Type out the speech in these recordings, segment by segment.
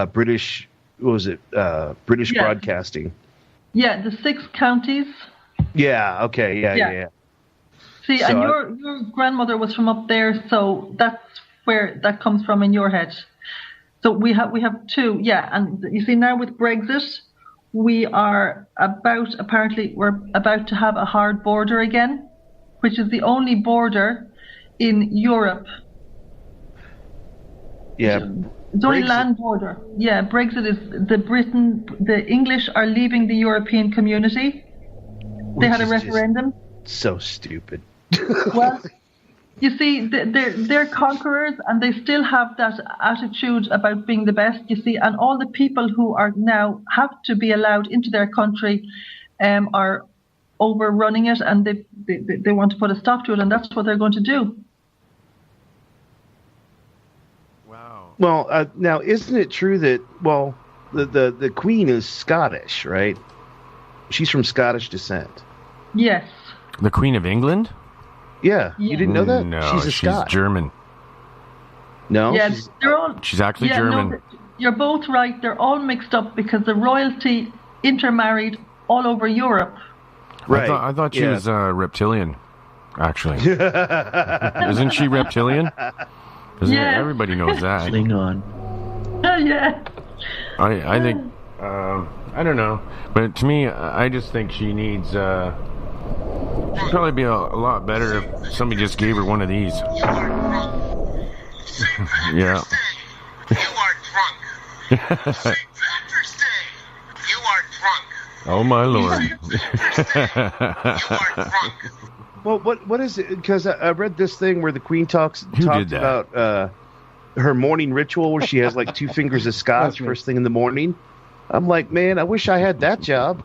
British. What was it? British Broadcasting. Yeah, the 6 counties. Yeah. Okay. Yeah. See, so and your grandmother was from up there, so that's where that comes from in your head. So we have 2. Yeah, and you see now with Brexit, we're about to have a hard border again, which is the only border in Europe. Yeah. It's only land border. Yeah, Brexit is the English are leaving the European community. They had a referendum. So stupid. Well, you see, they're conquerors, and they still have that attitude about being the best. You see, and all the people who are now have to be allowed into their country are overrunning it, and they want to put a stop to it, and that's what they're going to do. Well, now isn't it true that the Queen is Scottish, right? She's from Scottish descent. Yes. The Queen of England? Yeah. You didn't know that? No, she's German. No. Yeah, she's actually German. No, you're both right. They're all mixed up because the royalty intermarried all over Europe. Right. I thought she was reptilian. Actually, isn't she reptilian? Everybody knows that. Klingon. Yeah. I think, I don't know. But to me, I just think she needs, she'd probably be a lot better if somebody just gave her one of these. You are drunk. Yeah. You are drunk. St. Patrick's Day. You are drunk. Oh, my Lord. You are drunk. Well, what is it? Because I read this thing where the Queen talks about her morning ritual where she has like 2 fingers of scotch first thing in the morning. I'm like, man, I wish I had that job.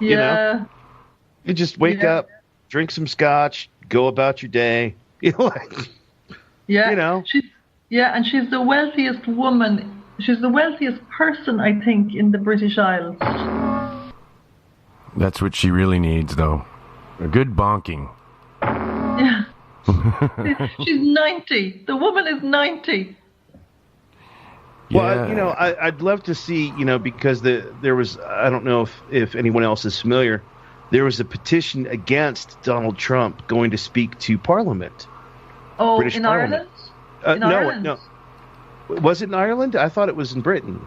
Yeah. You know? You just wake up, drink some scotch, go about your day. You know, yeah. You know. And she's the wealthiest woman. She's the wealthiest person, I think, in the British Isles. That's what she really needs, though. A good bonking. Yeah. She's 90. The woman is 90. Well, I'd love to see, because there was, I don't know if anyone else is familiar, there was a petition against Donald Trump going to speak to Parliament. Oh, British in Parliament. Ireland? Ireland? No. Was it in Ireland? I thought it was in Britain.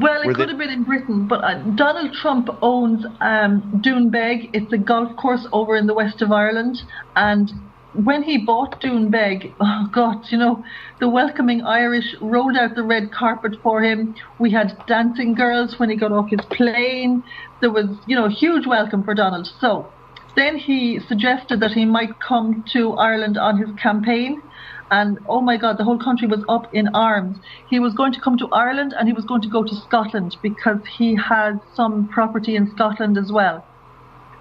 Well, it could have been in Britain, but Donald Trump owns Doonbeg. It's a golf course over in the west of Ireland. And when he bought Doonbeg, oh God, the welcoming Irish rolled out the red carpet for him. We had dancing girls when he got off his plane. There was, huge welcome for Donald. So then he suggested that he might come to Ireland on his campaign. And oh my God, the whole country was up in arms. He was going to come to Ireland and he was going to go to Scotland because he has some property in Scotland as well.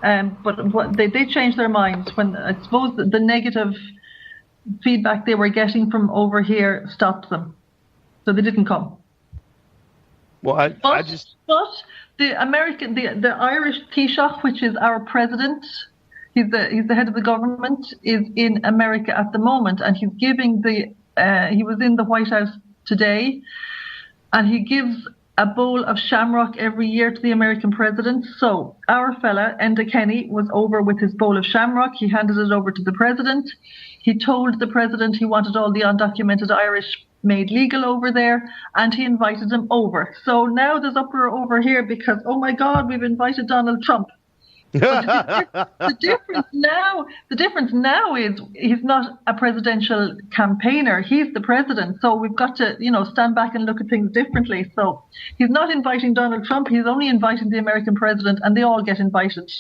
But they changed their minds when I suppose the negative feedback they were getting from over here stopped them. So they didn't come. Well, But the Irish Taoiseach, which is our president, he's the head of the government, is in America at the moment, and he's giving he was in the White House today, and he gives a bowl of shamrock every year to the American president. So our fella, Enda Kenny, was over with his bowl of shamrock. He handed it over to the president. He told the president he wanted all the undocumented Irish made legal over there, and he invited them over. So now there's uproar over here because, oh my God, we've invited Donald Trump. The difference now is he's not a presidential campaigner. He's the president. So we've got to, stand back and look at things differently. So he's not inviting Donald Trump. He's only inviting the American president, and they all get invited.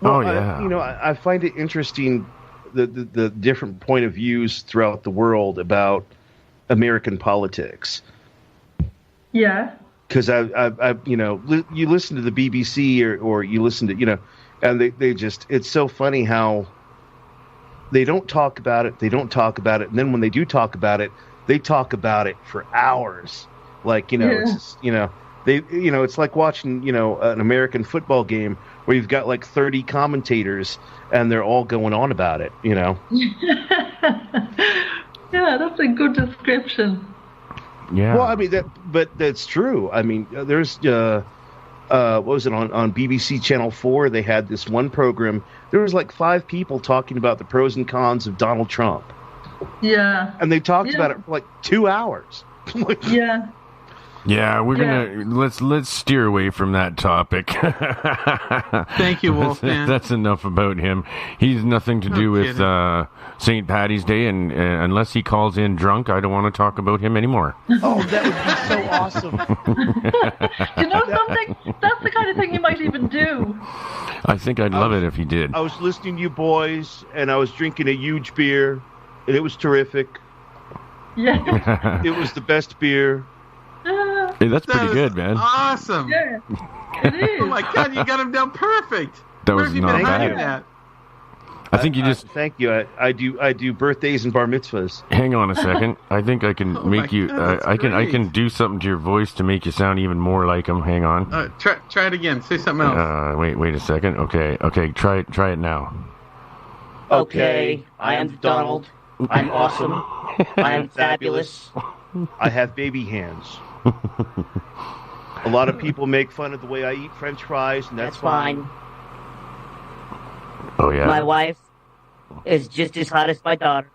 Well, I find it interesting the different point of views throughout the world about American politics. Yeah. Because you listen to the BBC or you listen to, and they just, it's so funny how they don't talk about it. And then when they do talk about it, they talk about it for hours. Like, it's just, it's like watching, an American football game where you've got like 30 commentators and they're all going on about it, Yeah, that's a good description. Yeah. Well, I mean but that's true. I mean, there's what was it on BBC Channel 4? They had this one program. There was like 5 people talking about the pros and cons of Donald Trump. Yeah. And they talked about it for like 2 hours. Yeah. Yeah, we're gonna let's steer away from that topic. Thank you, Wolfman. That's enough about him. He's nothing to do with St. Paddy's Day, and unless he calls in drunk, I don't want to talk about him anymore. Oh, that would be so awesome. You know something? That's the kind of thing he might even do. I think I'd love it if he did. I was listening to you boys, and I was drinking a huge beer, and it was terrific. Yeah. It was the best beer. Hey, that's pretty was good, man. Awesome. Yeah. It is. Oh my God, you got him down perfect. That Where was have you not been hiding bad. that? I think you just Thank you. I do birthdays and bar mitzvahs. hang on a second. I think I can Oh make my you. God, that's I can great. do something to your voice to make you sound even more like him. Hang on. Try it again. Say something else. Wait a second. Okay. Try it now. Okay, I am Donald. I'm awesome. I am fabulous. I have baby hands. A lot of people make fun of the way I eat French fries, and that's fine. Oh yeah. My wife is just as hot as my daughter,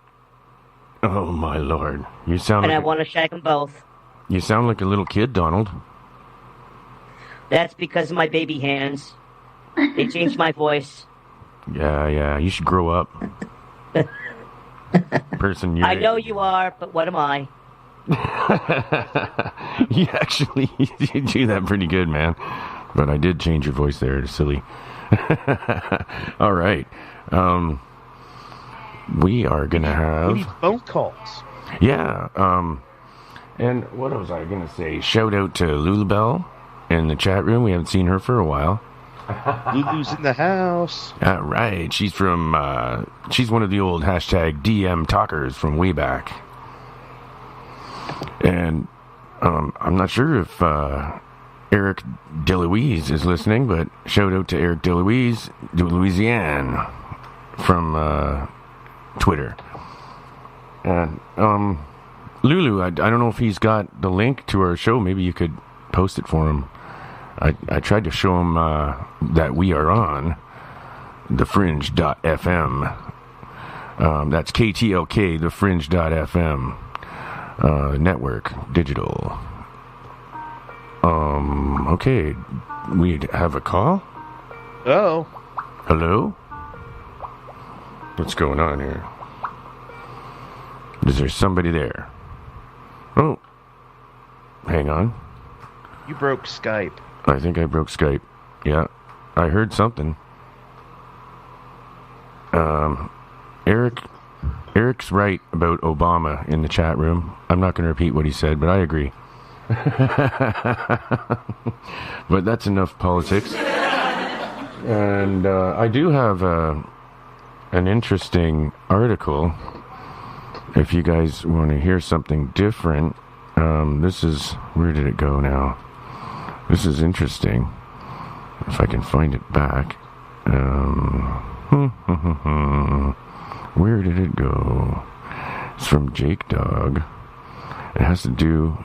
Oh my lord. You sound and I like want to shag them both. you sound like a little kid, Donald. That's because of my baby hands. They changed my voice. Yeah. You should grow up. Person, you. I know you are, but what am I? You actually you do that pretty good, man. But I did change your voice there to silly. All right. We are gonna We have need phone calls. yeah. And what was I gonna say? Shout out to Lulabelle in the chat room. We haven't seen her for a while. Lulu's in the house. All right. She's from she's one of the old hashtag DM talkers from way back. And I'm not sure if Eric DeLuise is listening, but shout out to Eric DeLuise, Louisiane, from Twitter. And Lulu, I don't know if he's got the link to our show. Maybe you could post it for him. I tried to show him that we are on thefringe.fm. That's KTLK, thefringe.fm. Network, digital. Okay. We have a call? Oh, Hello? What's going on here? Is there somebody there? Oh. Hang on. you broke Skype. I think I broke Skype. Yeah. I heard something. Eric's right about Obama in the chat room. I'm not going to repeat what he said, but I agree. But that's enough politics. And I do have an interesting article. If you guys want to hear something different, this is... Where did it go now? This is interesting. If I can find it back. Where did it go? It's from Jake Dog. It has to do...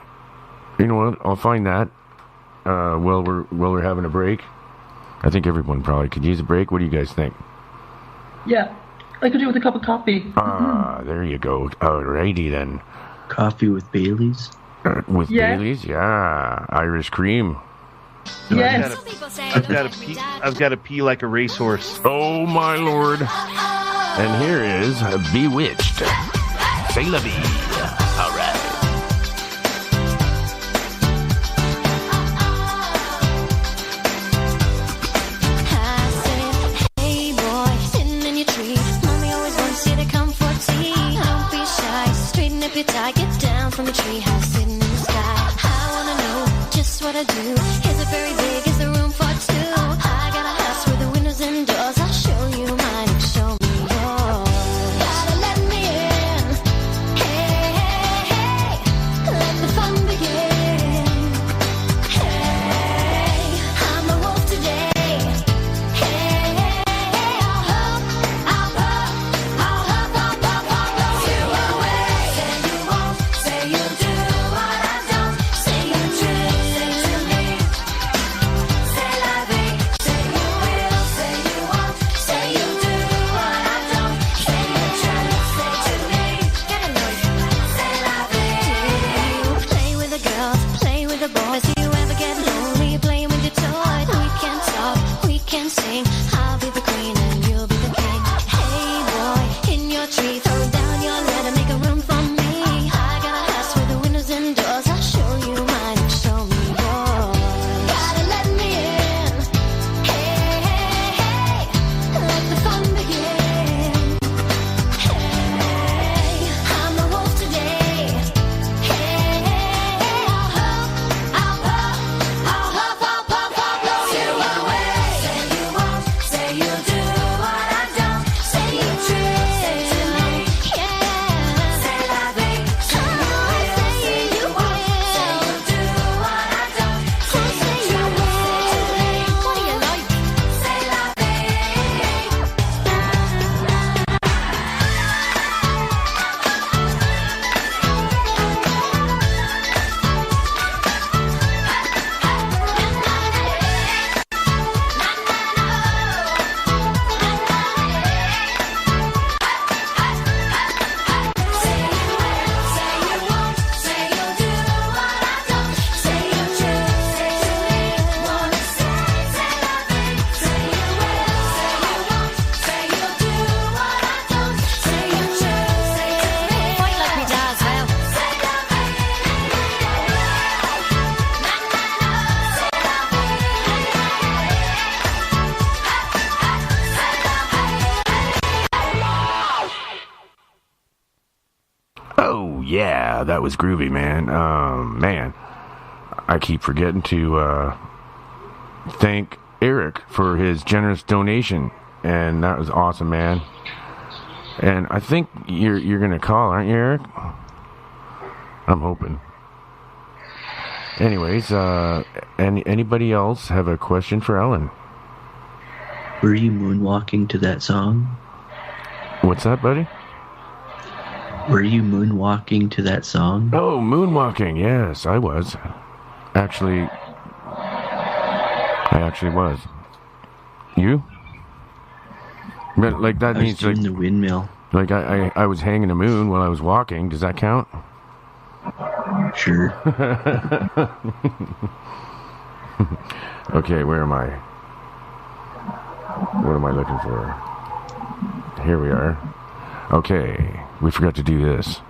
You know what? I'll find that while we're having a break. I think everyone probably could use a break. What do you guys think? Yeah. I could do with a cup of coffee. There you go. Alrighty then. Coffee with Baileys? With Yeah. Baileys? Yeah. Irish cream. Yes. I've got to pee like a racehorse. Oh my lord. And here is Bewitched. C'est la vie. Alright. Get down from the treehouse sitting in the sky. I wanna know just what I do. Is it very big? Is the room for two? I got a house with the windows and doors. I'll show you mine and show me yours. Gotta let me in. Hey, hey, hey. Let the fun begin. Hey, I'm a wolf today. Hey, hey, hey. I'll huff, I'll puff, I'll huff, I'll puff, I'll roll you away. Say you won't, say you'll do what I girls, play with the boys. Do you ever get lonely playing with your toys? We can talk, we can sing. I'll be the queen and you'll be the king. Hey boy, in your tree, throw down your net and make a room for me. I got a house with the windows and doors. I'll show you mine and show me yours. Gotta let me in. Hey, hey, hey, let the fun begin. Hey, I'm the wolf today. Hey, hey, hey, I'll huff, blow you away. Say you won't, say you'll do what I don't. Say you trick, say to me, yeah. Say la vie, say you will. Say you'll do what I don't. Say you will. What do you like? Say la vie. Oh, yeah, that was groovy, man. Man, I keep forgetting to thank Eric for his generous donation, and that was awesome, man. And I think you're gonna call, aren't you, Eric? I'm hoping. Anyways, anybody else have a question for Ellen? Were you moonwalking to that song? What's that, buddy? Were you moonwalking to that song? Oh, moonwalking. Yes, I was. Actually, I actually was. You? But like that I was means doing like the windmill. like I was hanging a moon while I was walking. Does that count? Sure. Okay, where am I? What am I looking for? Here we are. Okay, we forgot to do this.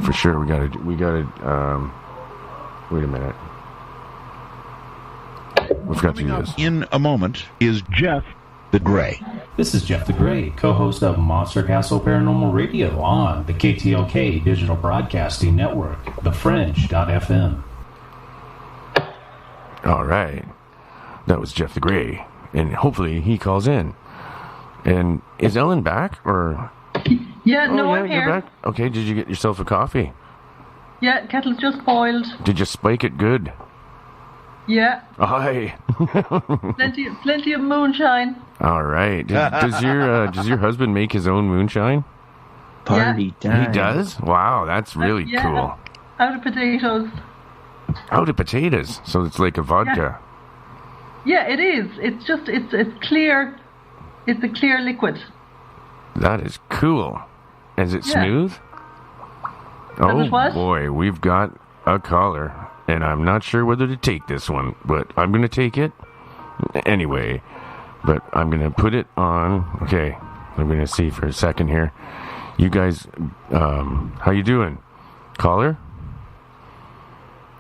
For sure, we gotta, wait a minute. We forgot to do this. In a moment is Jeff the Gray. This is Jeff the Gray, co-host of Monster Castle Paranormal Radio on the KTLK Digital Broadcasting Network, thefringe.fm. All right. That was Jeff the Gray. And hopefully he calls in. And is Ellen back? Or? Yeah, no, I'm you're here. back? Okay, did you get yourself a coffee? Yeah, kettle's just boiled. Did you spike it good? Yeah. Aye. plenty of moonshine. All right. Does your husband make his own moonshine? Party time. He does? Wow, that's really cool. Out of potatoes. Out of potatoes. So it's like a vodka. Yeah, it is. It's just it's clear. It's a clear liquid. That is cool. Is it smooth? Oh boy, we've got a caller, and I'm not sure whether to take this one, but I'm going to take it anyway. But I'm going to put it on. Okay, I'm going to see for a second here. You guys, how you doing, caller?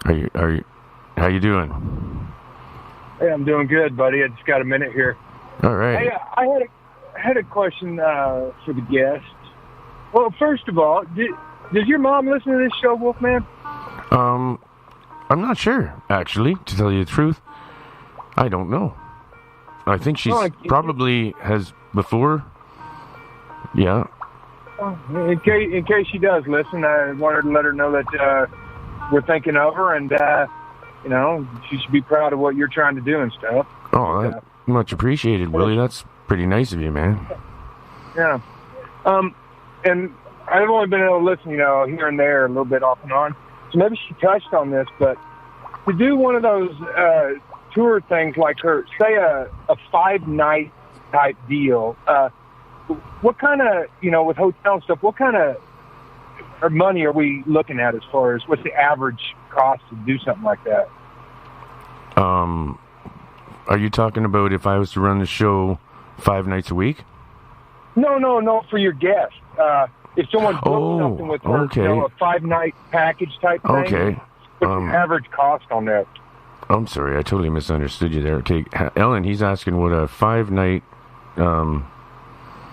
Are you? How you doing? Hey, I'm doing good, buddy. I just got a minute here. All right. Hey, I had a question for the guest. Well, first of all, does your mom listen to this show, Wolfman? I'm not sure, actually, to tell you the truth. I don't know. I think she's probably has before. Yeah. In case she does listen, I wanted to let her know that we're thinking of her, and she should be proud of what you're trying to do and stuff. Oh, that much appreciated, Willie. That's pretty nice of you, man. Yeah. And I've only been able to listen, here and there, a little bit off and on. So maybe she touched on this, but to do one of those tour things like her, say a 5-night type deal, what kind of, with hotel stuff, what kind of or money are we looking at as far as what's the average cost to do something like that? Are you talking about if I was to run the show 5 nights a week? No, for your guest. If someone booked something with her, okay. a 5-night package type thing, Okay. what's the average cost on that? I'm sorry, I totally misunderstood you there. Okay, Ellen, he's asking what a 5-night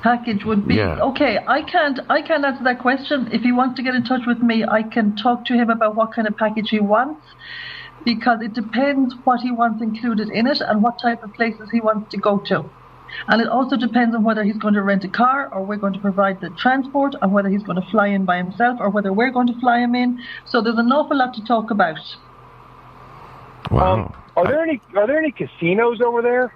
package would be. Yeah. Okay, I can't answer that question. If he wants to get in touch with me, I can talk to him about what kind of package he wants, because it depends what he wants included in it and what type of places he wants to go to. And it also depends on whether he's going to rent a car or we're going to provide the transport, and whether he's going to fly in by himself or whether we're going to fly him in. So there's an awful lot to talk about. Wow. Are there any casinos over there?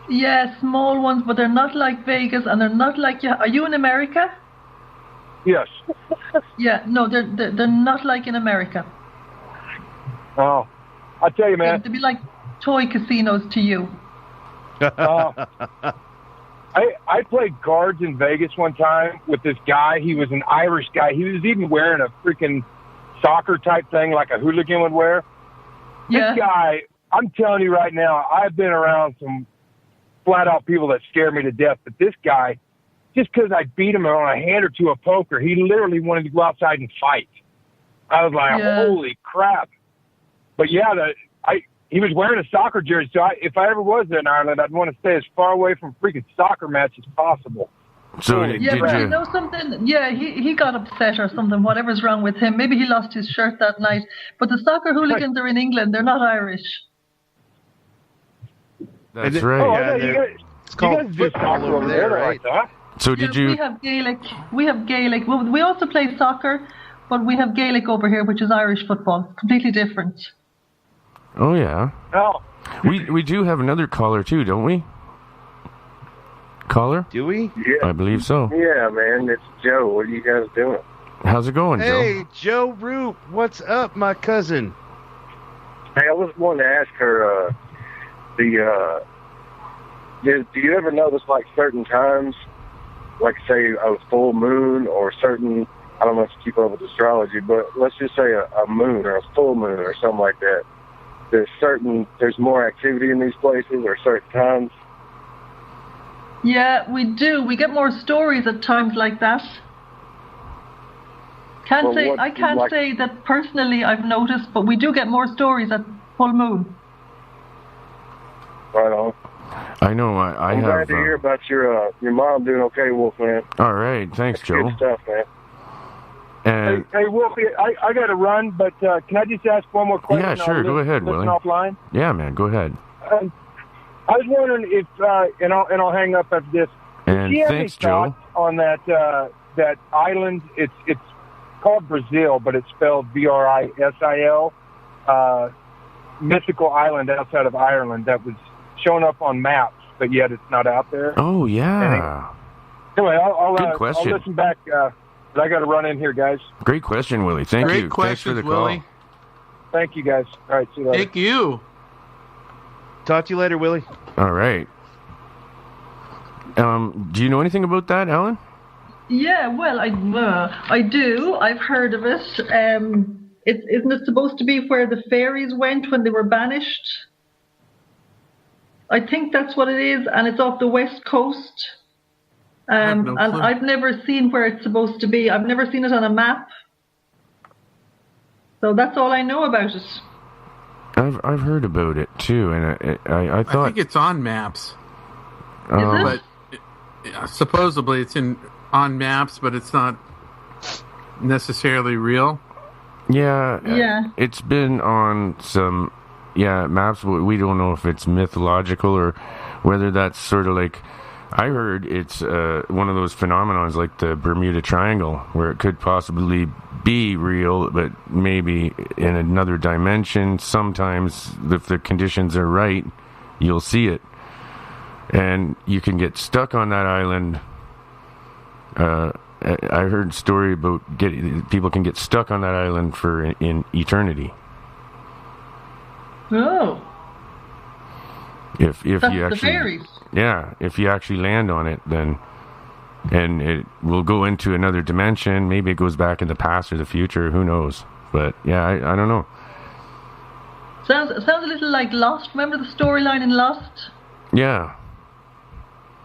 Yeah, small ones, but they're not like Vegas, and they're not like. Are you in America? Yes. Yeah, no, they're not like in America. Oh, I tell you, man. They'd be like toy casinos to you. I played cards in Vegas one time with this guy. He was an Irish guy. He was even wearing a freaking soccer type thing like a hooligan would wear. Yeah. This guy, I'm telling you right now, I've been around some flat out people that scare me to death. But this guy, just because I beat him on a hand or two of poker, he literally wanted to go outside and fight. I was like, holy crap. But yeah, he was wearing a soccer jersey. So if I ever was there in Ireland, I'd want to stay as far away from freaking soccer matches as possible. So yeah, but you know something? Yeah, he got upset or something. Whatever's wrong with him. Maybe he lost his shirt that night. But the soccer hooligans are in England. They're not Irish. That's right. Oh, yeah, it's called football over there, right? So did you? We have Gaelic. Well, we also play soccer, but we have Gaelic over here, which is Irish football. Completely different. Oh yeah. Oh. We do have another caller too, don't we? Caller? Do we? Yeah. I believe so. Yeah, man. It's Joe. What are you guys doing? How's it going, Joe? Hey, Joe Roop. What's up, my cousin? Hey, I was wanting to ask her, do you ever notice, like, certain times, like, say, a full moon or certain, I don't know if you keep up with astrology, but let's just say a moon or a full moon or something like that. There's more activity in these places or certain times? Yeah, we do. We get more stories at times like that. I can't say that personally I've noticed, but we do get more stories at full moon. Right on. I know. I'm glad to hear about your mom doing okay, Wolfman. All right, thanks, Joe. Good stuff, man. And hey, Wolfie, I got to run, but can I just ask one more question? Yeah, sure. Go ahead, Willie. Offline? Yeah, man. Go ahead. I was wondering if, and I'll hang up after this. And thanks, Joe. On that island, it's called Brazil, but it's spelled Brisil. Mythical island outside of Ireland that was shown up on maps, but yet it's not out there. Oh yeah. Anyway, I'll Good question. I'll listen back. But I got to run in here, guys. Great question, Willie. Thank you. Thanks for the call. Willie. Thank you, guys. All right, see you later. Thank you. Talk to you later, Willie. All right. Do you know anything about that, Alan? Yeah, well, I do. I've heard of it. Isn't it supposed to be where the fairies went when they were banished? I think that's what it is, and it's off the west coast. And I've never seen where it's supposed to be. I've never seen it on a map. So that's all I know about it. I've heard about it too, and I thought I think it's on maps. Is it? But supposedly it's on maps, but it's not necessarily real. Yeah. It's been on some maps, but we don't know if it's mythological or whether that's sort of like. I heard it's one of those phenomenons like the Bermuda Triangle, where it could possibly be real, but maybe in another dimension. Sometimes, if the conditions are right, you'll see it. And you can get stuck on that island. I heard a story about people can get stuck on that island for in eternity. Oh. If That's you actually, the fairies. yeah, if you actually land on it, then and it will go into another dimension. Maybe it goes back in the past or the future. Who knows? But yeah, I don't know. Sounds a little like Lost. Remember the storyline in Lost? Yeah.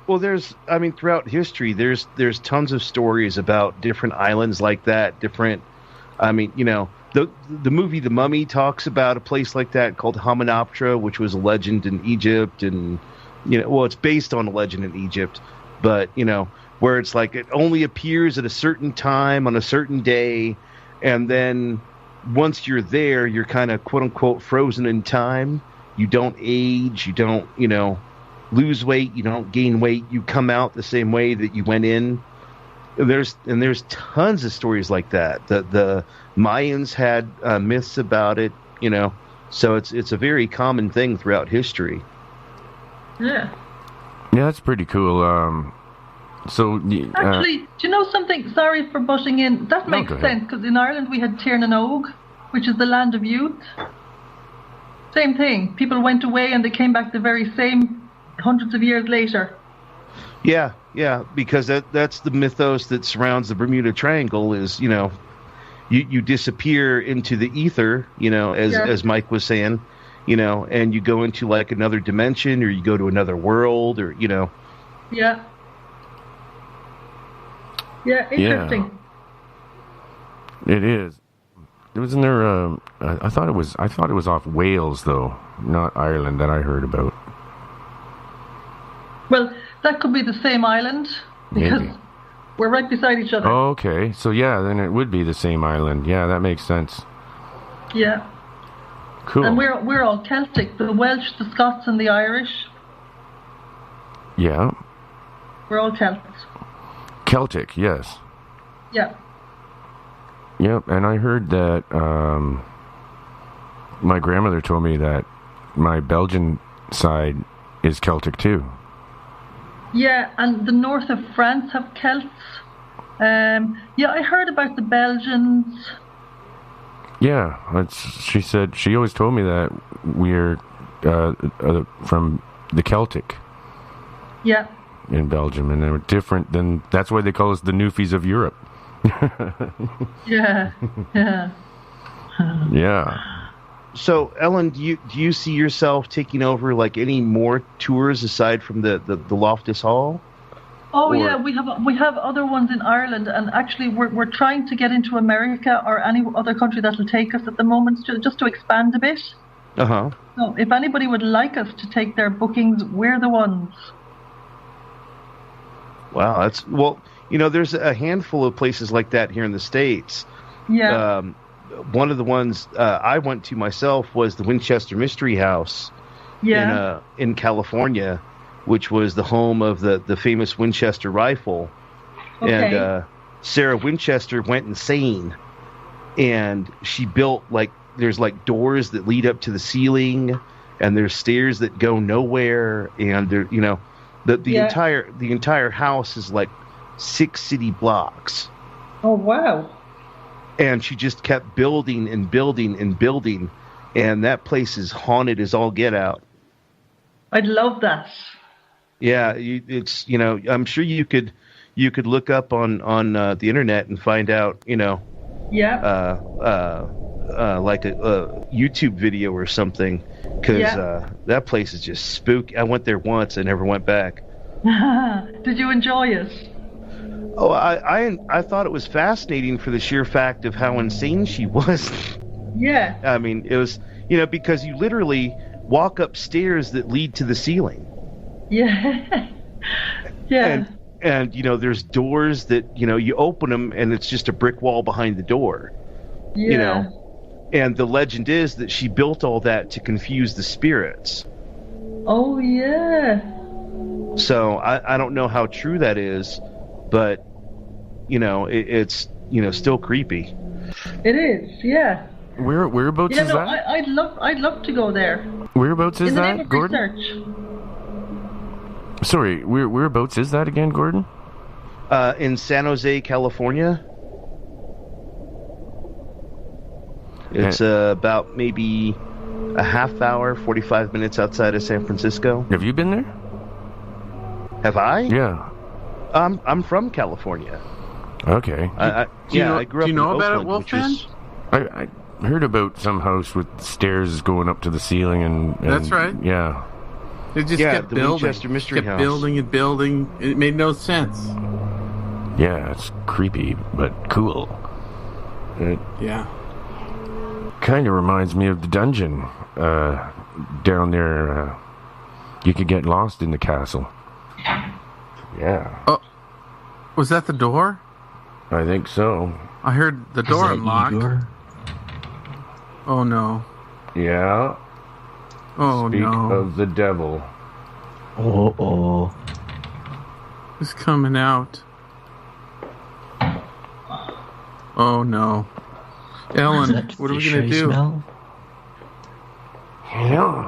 Well, throughout history, there's tons of stories about different islands like that. The movie The Mummy talks about a place like that called Hamunaptra, which was a legend in Egypt, and it's based on a legend in Egypt, but where it's like it only appears at a certain time on a certain day, and then once you're there, you're kind of quote unquote frozen in time. You don't age, you don't lose weight, you don't gain weight, you come out the same way that you went in. There's tons of stories like that. The Mayans had myths about it, so it's a very common thing throughout history. Yeah, that's pretty cool. Actually, do you know something? Sorry for butting in. That makes sense, because in Ireland we had Tir na Nog, which is the land of youth. Same thing. People went away and they came back the very same hundreds of years later. Yeah, because that's the mythos that surrounds the Bermuda Triangle. Is you disappear into the ether, as Mike was saying, and you go into like another dimension, or you go to another world, or Yeah. Yeah, interesting. Yeah. It is. Wasn't there? I thought it was off Wales though, not Ireland, that I heard about. Well, that could be the same island because we're right beside each other. Oh, okay, so yeah, then it would be the same island. Yeah, that makes sense. Yeah. Cool. And we're all Celtic: the Welsh, the Scots, and the Irish. Yeah. We're all Celts. Celtic, yes. Yeah. Yep, and I heard that my grandmother told me that my Belgian side is Celtic too. Yeah, and the north of France have Celts. I heard about the Belgians. Yeah, she said, she always told me that we're from the Celtic. Yeah. In Belgium, and they're different than, that's why they call us the Newfies of Europe. Yeah. Yeah. So, Ellen, do you see yourself taking over like any more tours aside from the Loftus Hall? Oh, yeah, we have other ones in Ireland, and actually we're trying to get into America or any other country that'll take us at the moment, just to expand a bit. Uh-huh. So if anybody would like us to take their bookings, we're the ones. Wow, there's a handful of places like that here in the States. Yeah. One of the ones I went to myself was the Winchester Mystery House in California, which was the home of the famous Winchester rifle. Okay. And Sarah Winchester went insane, and she built there's doors that lead up to the ceiling, and there's stairs that go nowhere, and there, the entire house is like 6 city blocks. Oh, wow. And she just kept building and building and building, and that place is haunted as all get out. I'd love that. Yeah, I'm sure you could look up on the internet and find out, Yeah. like a YouTube video or something, because that place is just spooky. I went there once, I never went back. Did you enjoy it? Oh, I thought it was fascinating for the sheer fact of how insane she was. Yeah. I mean, it was, because you literally walk up stairs that lead to the ceiling. Yeah. Yeah. And there's doors that, you open them and it's just a brick wall behind the door. Yeah. And the legend is that she built all that to confuse the spirits. Oh, yeah. So I don't know how true that is, but, it's, still creepy. It is, yeah. Whereabouts is that? I'd love to go there. Whereabouts is that, In the name of Gordon? research. Sorry, whereabouts is that again, Gordon? In San Jose, California. It's about maybe a half hour, 45 minutes outside of San Francisco. Have you been there? Have I? Yeah. I'm from California. Okay. I grew up. Do you know in about Oakland, it, which Wolfman? is- I heard about some house with stairs going up to the ceiling and That's right. Yeah. It just Yeah, kept the building. Winchester Mystery kept House. building and building. It made no sense. Yeah, it's creepy but cool. It Yeah. kind of reminds me of the dungeon down there. You could get lost in the castle. Yeah. Oh, was that the door? I think so. I heard the Is door that unlocked. Igor? Oh no. Yeah. Oh Speak no. of the devil. Oh. It's coming out. Oh no. Ellen, That what are we fish gonna I do? smell? Hello.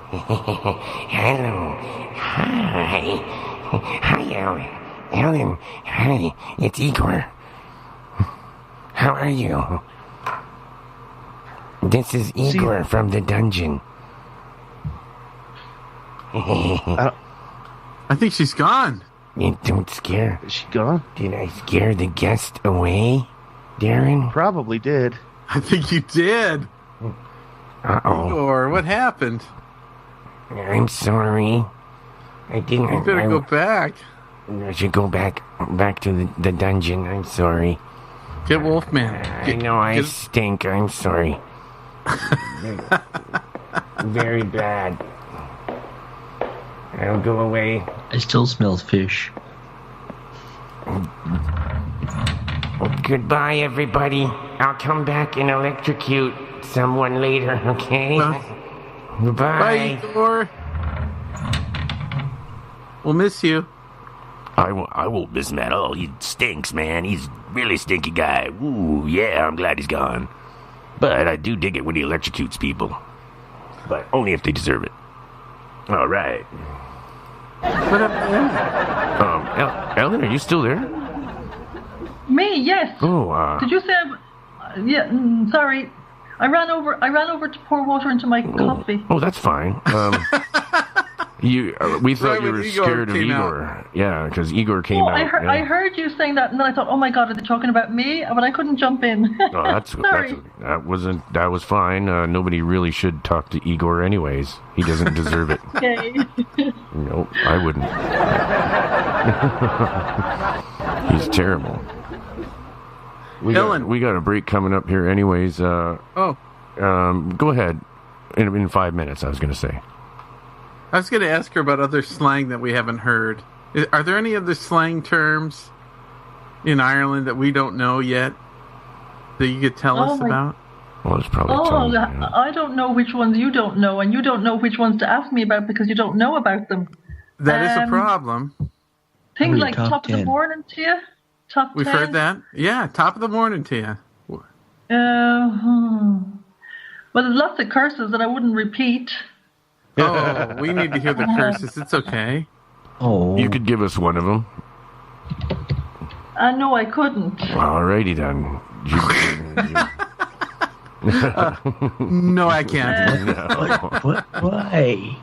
Hello. Hi. Hi, Ellen. Ellen. Hi. It's Igor. How are you? This is Igor from the dungeon. I think she's gone. You don't scare. Is she gone? Did I scare the guest away, Darren? Probably did. I think you did. Uh-oh. Or what happened? I'm sorry. I didn't. You better go back. I should go back to the dungeon. I'm sorry. Get Wolfman. I know I stink. I'm sorry. Very bad. I'll go away. I still smell fish. Goodbye, everybody. I'll come back and electrocute someone later, okay? Bye. Bye, Igor. We'll miss you. I won't miss him at all. He stinks, man. He's a really stinky guy. Ooh, yeah, I'm glad he's gone. But I do dig it when he electrocutes people. But only if they deserve it. All right. What happened? Ellen, are you still there? Me, yes. Oh, Did you say? Yeah. Sorry. I ran over to pour water into my coffee. Oh, that's fine. We thought Right you when were Igor scared of came Igor. Yeah, because Igor came Oh, out. I heard you saying that, and then I thought, oh my God, are they talking about me? But I couldn't jump in. Oh, Sorry. that was fine. Nobody really should talk to Igor anyways. He doesn't deserve it. Okay. Nope, I wouldn't. He's terrible. We got a break coming up here anyways. Go ahead. In 5 minutes, I was going to say. I was going to ask her about other slang that we haven't heard. Are there any other slang terms in Ireland that we don't know yet that you could tell us about? Well, there's probably Oh, tons, I don't know which ones you don't know, and you don't know which ones to ask me about because you don't know about them. That is a problem. Things like top of the morning to you. Top We've 10. heard that. Yeah, top of the morning to you. Well, there's lots of curses that I wouldn't repeat. Oh, we need to hear the curses. It's okay. Oh, you could give us one of them. No, I couldn't. Alrighty then. No, I can't. No. Why?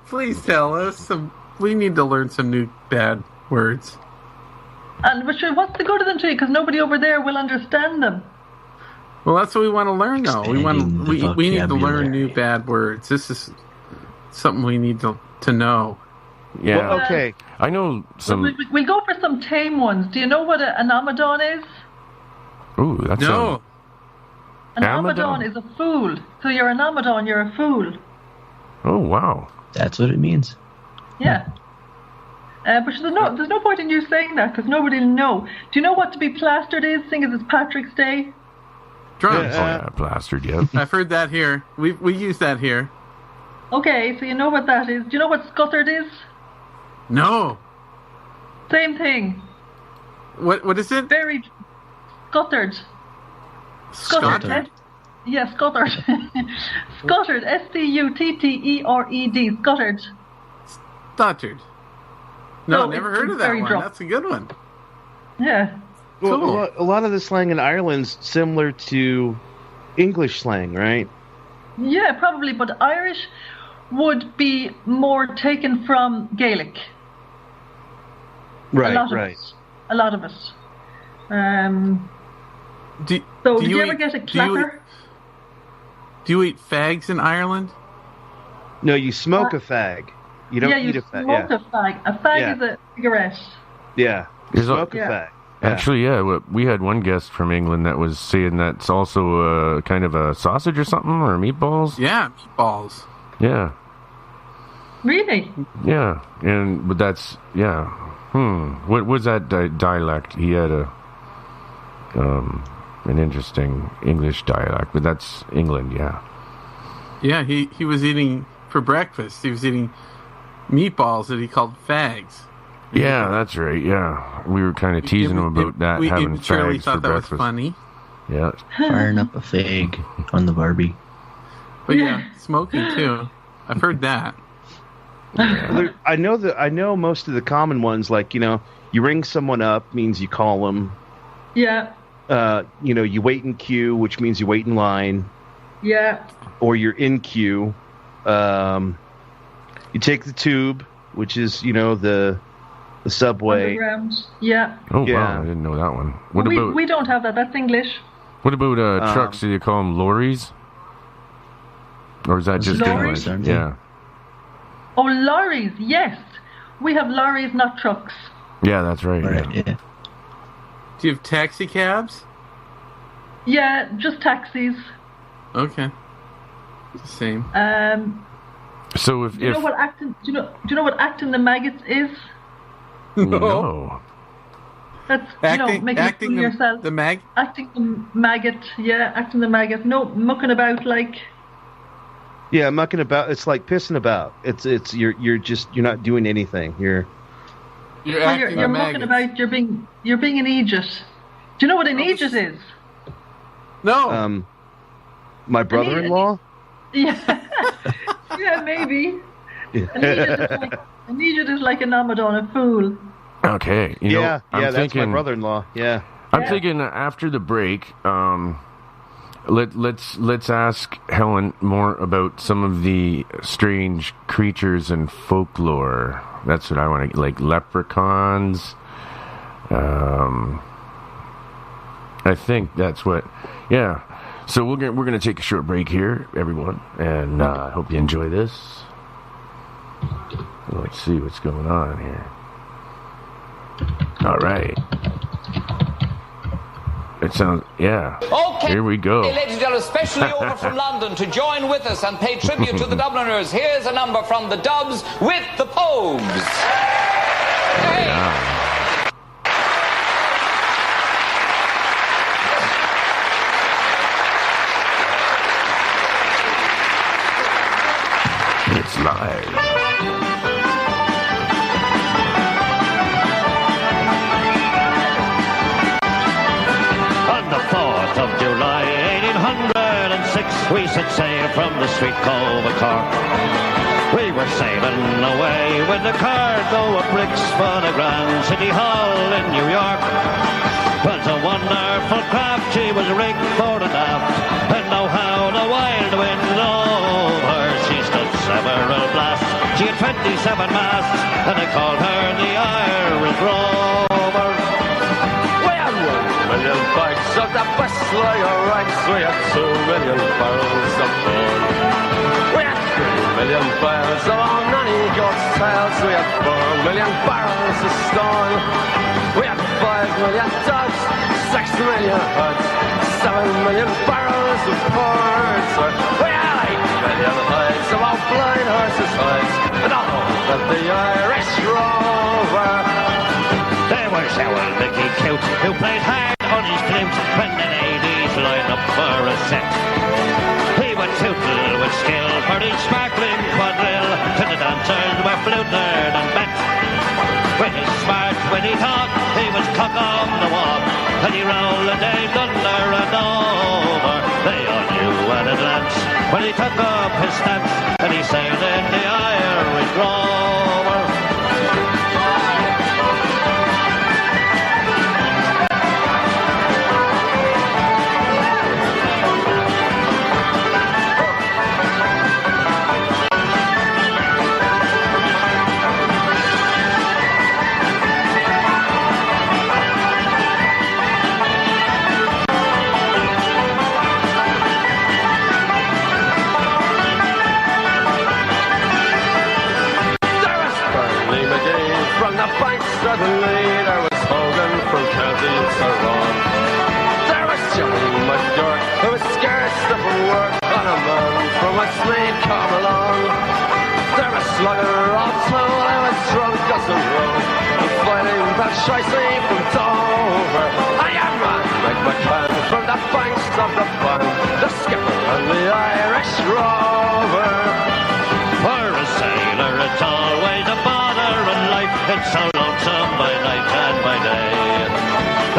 Please tell us. We need to learn some new bad words. But sure, what's the good of them to you? Because nobody over there will understand them. Well, that's what we want to learn, though. We need to learn vocabulary. new bad words. This is something we need to know. Yeah. Well, okay. I know some. We'll go for some tame ones. Do you know what an Amadon is? Ooh, that's No. An Amadon? Amadon is a fool. So you're an Amadon, you're a fool. Oh, wow. That's what it means. Yeah. But there's no point in you saying that because nobody will know. Do you know what to be plastered is, seeing as it's Patrick's Day? Drums. Oh, yeah, plastered, yeah. I've heard that here. We use that here. Okay, so you know what that is. Do you know what scuttered is? No. Same thing. What is it? Very scuttered. Scottered? Yeah, scuttered. Scuttered. Scuttered. Scuttered. Stuttered. No, No, never it's heard of that very one. drunk. That's a good one. Yeah. Well, Cool. a lot of the slang in Ireland's similar to English slang, right? Yeah, probably, but Irish would be more taken from Gaelic. Right, a lot right. of it. A lot of it. Do did you ever get a clapper? Do you eat fags in Ireland? No, you smoke a fag. You don't eat a fag. Smoke a fag. A fag Yeah. is a cigarette. Yeah. Is Smoke a Yeah. fag. Actually, yeah, we had one guest from England that was saying that's also kind of a sausage or something, or meatballs. Yeah, meatballs. Yeah, Really? yeah, but that's yeah. What was that dialect? He had an interesting English dialect, but that's England. Yeah. Yeah, he was eating for breakfast. He was eating meatballs that he called fags. Yeah, that's right. Yeah, we were kind of teasing him about that, We having surely fags thought for that breakfast. was funny. Yeah. Firing up a fag on the Barbie. But yeah, smoking too. I've heard that. I know most of the common ones, like, you ring someone up means you call them. Yeah. You wait in queue, which means you wait in line. Yeah. Or you're in queue. You take the tube, which is, the subway. Underground. Yeah. Oh Yeah. wow, I didn't know that one. What we, about we don't have that. That's English. what about trucks? Do you call them lorries? Or is that just Lorries? English? Yeah. Oh, lorries. Yes. We have lorries, not trucks. Yeah, that's right. Right, yeah. Do you have taxi cabs? Yeah, just taxis. Okay. It's the same. So if Do you know what acting? Do you know what acting the maggots is? no. That's Acting- making acting it the- yourself. the mag. Acting the maggot. Yeah, acting the maggot. No mucking about like. Yeah, mucking about. It's like pissing about. It's you're not doing anything. You're Well, you're mucking about. You're being an idiot. Do you know what an idiot is? No. My brother-in-law. Yeah. Yeah, maybe. An idiot is like an Amadon, a fool. Okay. You know, I'm that's thinking, my brother-in-law. Yeah. I'm thinking after the break, let's ask Helen more about some of the strange creatures and folklore. That's what I want to like leprechauns. I think that's what. Yeah. So we're gonna take a short break here, everyone, and I hope you enjoy this. Let's see what's going on here. All right. It sounds, yeah. Okay. Here we go. Hey, ladies and gentlemen, especially over from London to join with us and pay tribute to the Dubliners. Here's a number from the Dubs with the Pogues. Hey. It's live. On the 4th of July, 1806, we set sail from the street cove of Cork. We were sailing away with a cargo of bricks for the Grand City Hall in New York. 'Twas a wonderful craft, she was rigged fore and aft, and know how the wild wind over. She stood several blasts, she had 27 masts, and they called her the Irish Rover. Million bags of the best layer rice. We had 2 million barrels of corn. We had 3 million barrels of our nanny goat's tails. We had 4 million barrels of stone. We had 5 million dogs, 6 million herds, 7 million barrels of ports. We had 8 million hides of our blind horses' hides, and all of the Irish Rover. There was our Mickey Cute, who played hard on his flute when the ladies lined up for a set. He would tootle with skill for each sparkling quadrille, till the dancers were fluted and bent. When he smart, when he talked, he was cock on the walk, and he rolled the Dame under and over. They all knew at a glance when he took up his stance, and he sailed in the Irish Rover. when a man from Westmead come along. There was slugger also, I was drunk as a road, and fighting that shicey from Dover. I am Mick McCann from the banks of the Bank, the skipper and the Irish rover. For a sailor, it's always a bother in life. It's so lonesome by night and by day.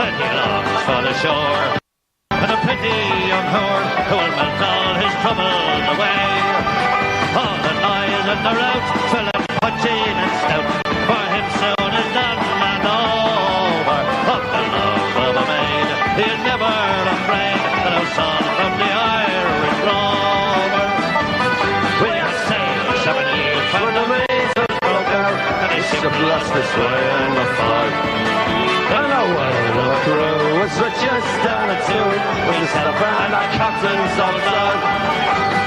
And he longs for the shore, and a pretty young whore who will melt all his troubles away. All the noise and the rout, filling punching and stout, for him soon is done and over. Of the love of a maid, he is never afraid, and a song from the Irish rover. We have sailed 7 years when the maze has broke out, and he seemed to bless this way in the fog. And away the crew was just down at 2, when he set up and the captain's on dog.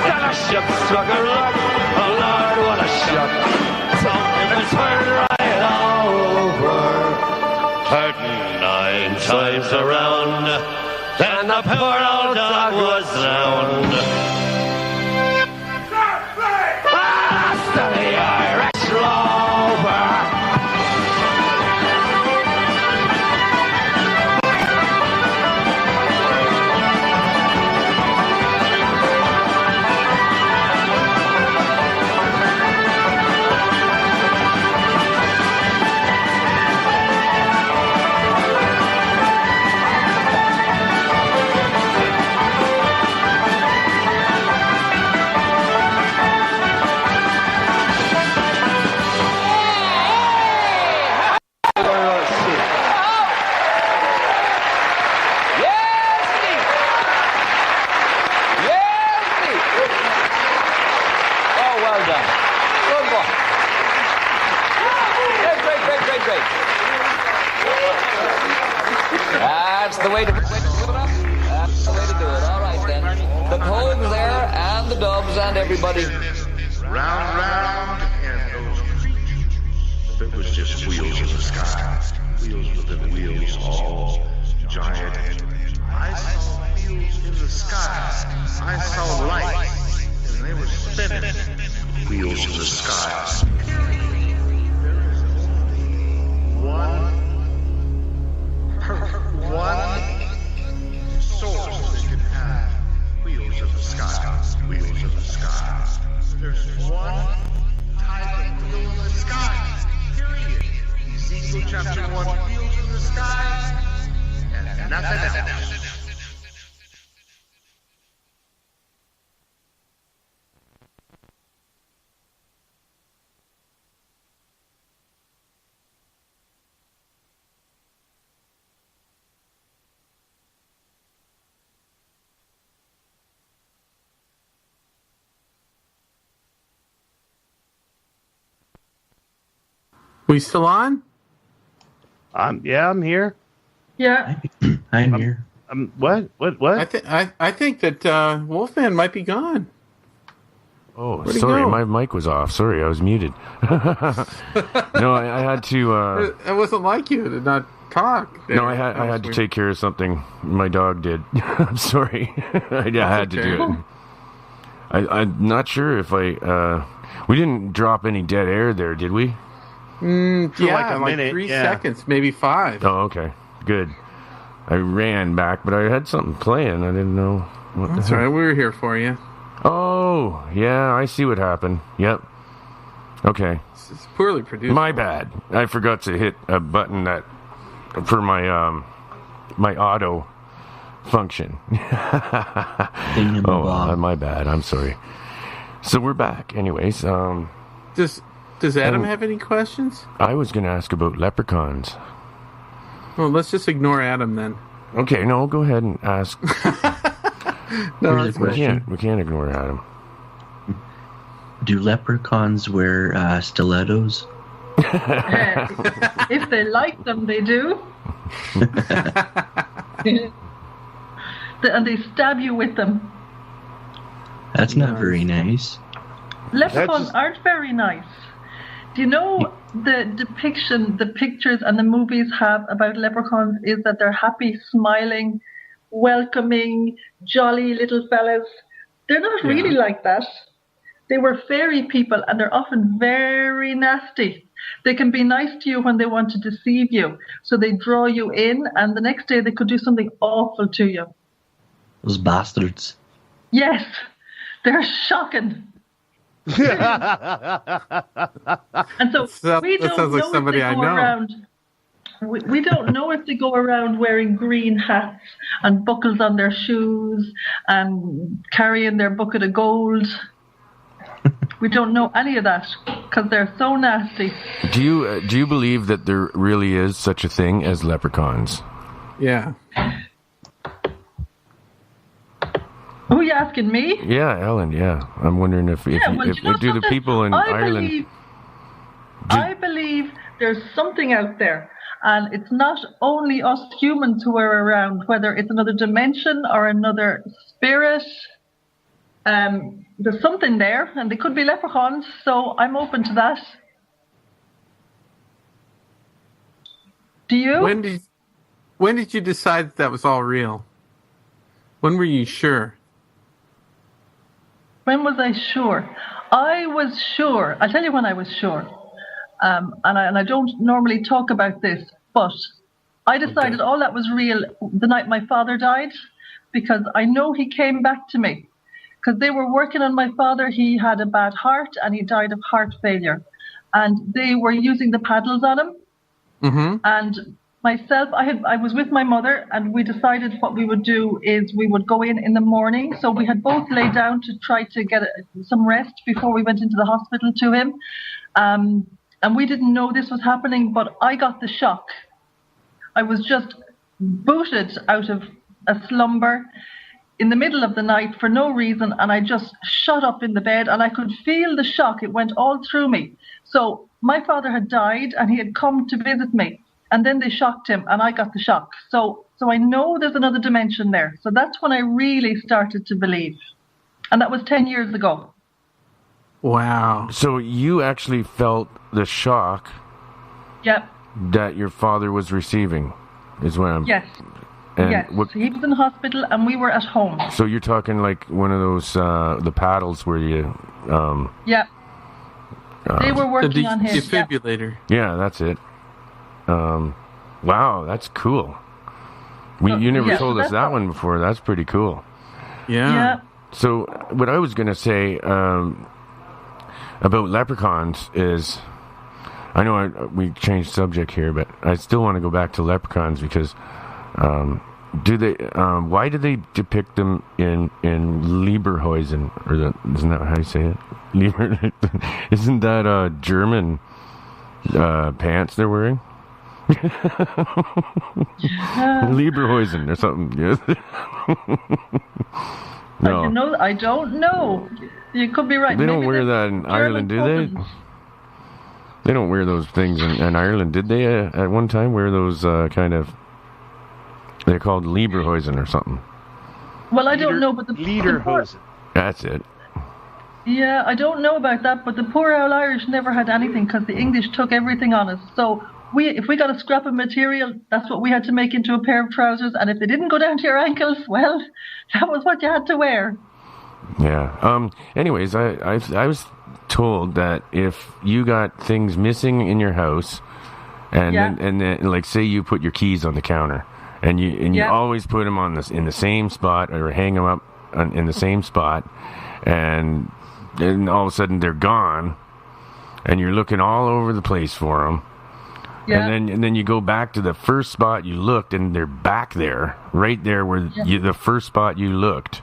Then a ship struck a rock, oh Lord, what a shock. So it turned right over. 39 times around, then the poor old dog was drowned. Ah, steady Irish rover. That's the way to do it. That's the way to do it. All right, then. The Pogues there, and the Dubs, and everybody. Round, and those creatures. That was just wheels in the sky. Wheels within wheels, all giant. I saw wheels in the sky. I saw lights, and they were spinning. Wheels in the sky. One source that can have wheels of the sky, wheels of the sky. There's one type of wheel in the sky, period. Ezekiel chapter 1, wheels in the sky, and nothing else. We still on? I'm here. Yeah. I'm here. What? I think that Wolfman might be gone. Oh, Where'd he sorry, go? my mic was off. Sorry, I was muted. No, I had to. It wasn't like you to not talk. No, I had to take care of something. My dog did. I'm sorry. I had to do it. I'm not sure if we didn't drop any dead air there, did we? Yeah, like a minute, 3 yeah. seconds, maybe 5. Oh, okay, good. I ran back, but I had something playing. I didn't know. What That's the heck. right. We were here for you. Oh, yeah, I see what happened. Yep. Okay. It's poorly produced. My bad. I forgot to hit a button that for my my auto function. Oh, my bad. I'm sorry. So we're back, anyways. Does Adam have any questions? I was going to ask about leprechauns. Well, let's just ignore Adam then. Okay, no, go ahead and ask. No, we can't ignore Adam. Do leprechauns wear stilettos? If they like them, they do. And they stab you with them. That's not very nice. Leprechauns aren't very nice. Do you know the pictures and the movies have about leprechauns is that they're happy, smiling, welcoming, jolly little fellas. They're not really like that. They were fairy people, and they're often very nasty. They can be nice to you when they want to deceive you. So they draw you in, and the next day they could do something awful to you. Those bastards. Yes, they're shocking. And so we don't sounds like know somebody if they I go know. around. We don't know if they go around wearing green hats and buckles on their shoes and carrying their bucket of gold. We don't know any of that because they're so nasty. Do you believe that there really is such a thing as leprechauns? Yeah. Who are you asking, me? Yeah, Ellen. Yeah, I'm wondering if do the people in Ireland? I believe there's something out there, and it's not only us humans who are around. Whether it's another dimension or another spirit, there's something there, and they could be leprechauns. So I'm open to that. Do you? When did you decide that was all real? When were you sure? When was I sure? I was sure. I'll tell you when I was sure. And I don't normally talk about this, but I decided all that was real the night my father died, because I know he came back to me. Because they were working on my father. He had a bad heart and he died of heart failure. And they were using the paddles on him. Mm-hmm. And myself, I was with my mother, and we decided what we would do is we would go in the morning. So we had both laid down to try to get some rest before we went into the hospital to him. And we didn't know this was happening, but I got the shock. I was just booted out of a slumber in the middle of the night for no reason, and I just shot up in the bed, and I could feel the shock. It went all through me. So my father had died, and he had come to visit me. And then they shocked him, and I got the shock. So I know there's another dimension there. So that's when I really started to believe. And that was 10 years ago. Wow. So you actually felt the shock Yep. that your father was receiving, is what I'm... Yes. And yes. He was in the hospital, and we were at home. So you're talking like one of those, the paddles where you... Yep. They were working on him. Defibrillator. Yeah, that's it. Wow, that's cool. You never told us that one before. That's pretty cool. Yeah. So what I was going to say about leprechauns is, I know we changed subject here, but I still want to go back to leprechauns because why do they depict them in Lieberhäusen? Isn't that how you say it? Isn't that German pants they're wearing? Lieberhäusen or something. No. I don't know. You could be right. They don't wear that in Ireland, do they? They don't wear those things in Ireland, did they? At one time, wear those kind of... They're called Lieberhäusen or something. Well, I don't know, but the Lederhosen. That's it. Yeah, I don't know about that, but the poor old Irish never had anything because the English took everything on us. So if we got a scrap of material, that's what we had to make into a pair of trousers. And if they didn't go down to your ankles, well, that was what you had to wear. Yeah. Anyways, I was told that if you got things missing in your house, and then like say you put your keys on the counter, and you always put them in the same spot or hang them up in the same spot, and then all of a sudden they're gone, and you're looking all over the place for them. Yeah. And then you go back to the first spot you looked, and they're back there, right there where the first spot you looked.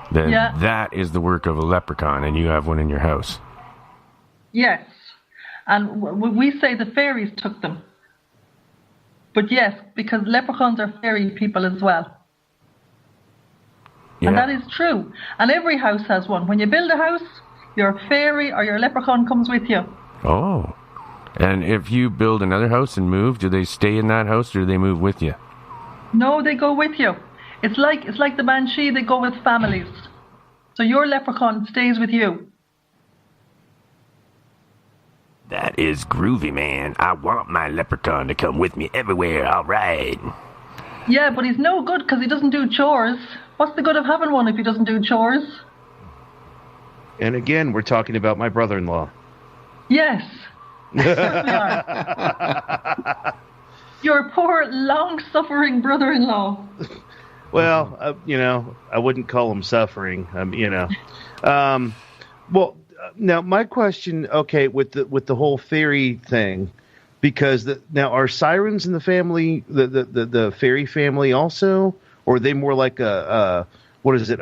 Then that is the work of a leprechaun, and you have one in your house. Yes, and we say the fairies took them. But yes, because leprechauns are fairy people as well. Yeah. And that is true. And every house has one. When you build a house, your fairy or your leprechaun comes with you. Oh. And if you build another house and move, do they stay in that house or do they move with you? No, they go with you. It's like the Banshee, they go with families. So your leprechaun stays with you. That is groovy, man. I want my leprechaun to come with me everywhere, all right. Yeah, but he's no good because he doesn't do chores. What's the good of having one if he doesn't do chores? And again, we're talking about my brother-in-law. Yes. Certainly are. Your poor, long-suffering brother-in-law. Well, I wouldn't call him suffering. Well, now my question, okay, with the whole fairy thing, because now are sirens in the family, the fairy family also, or are they more like a what is it,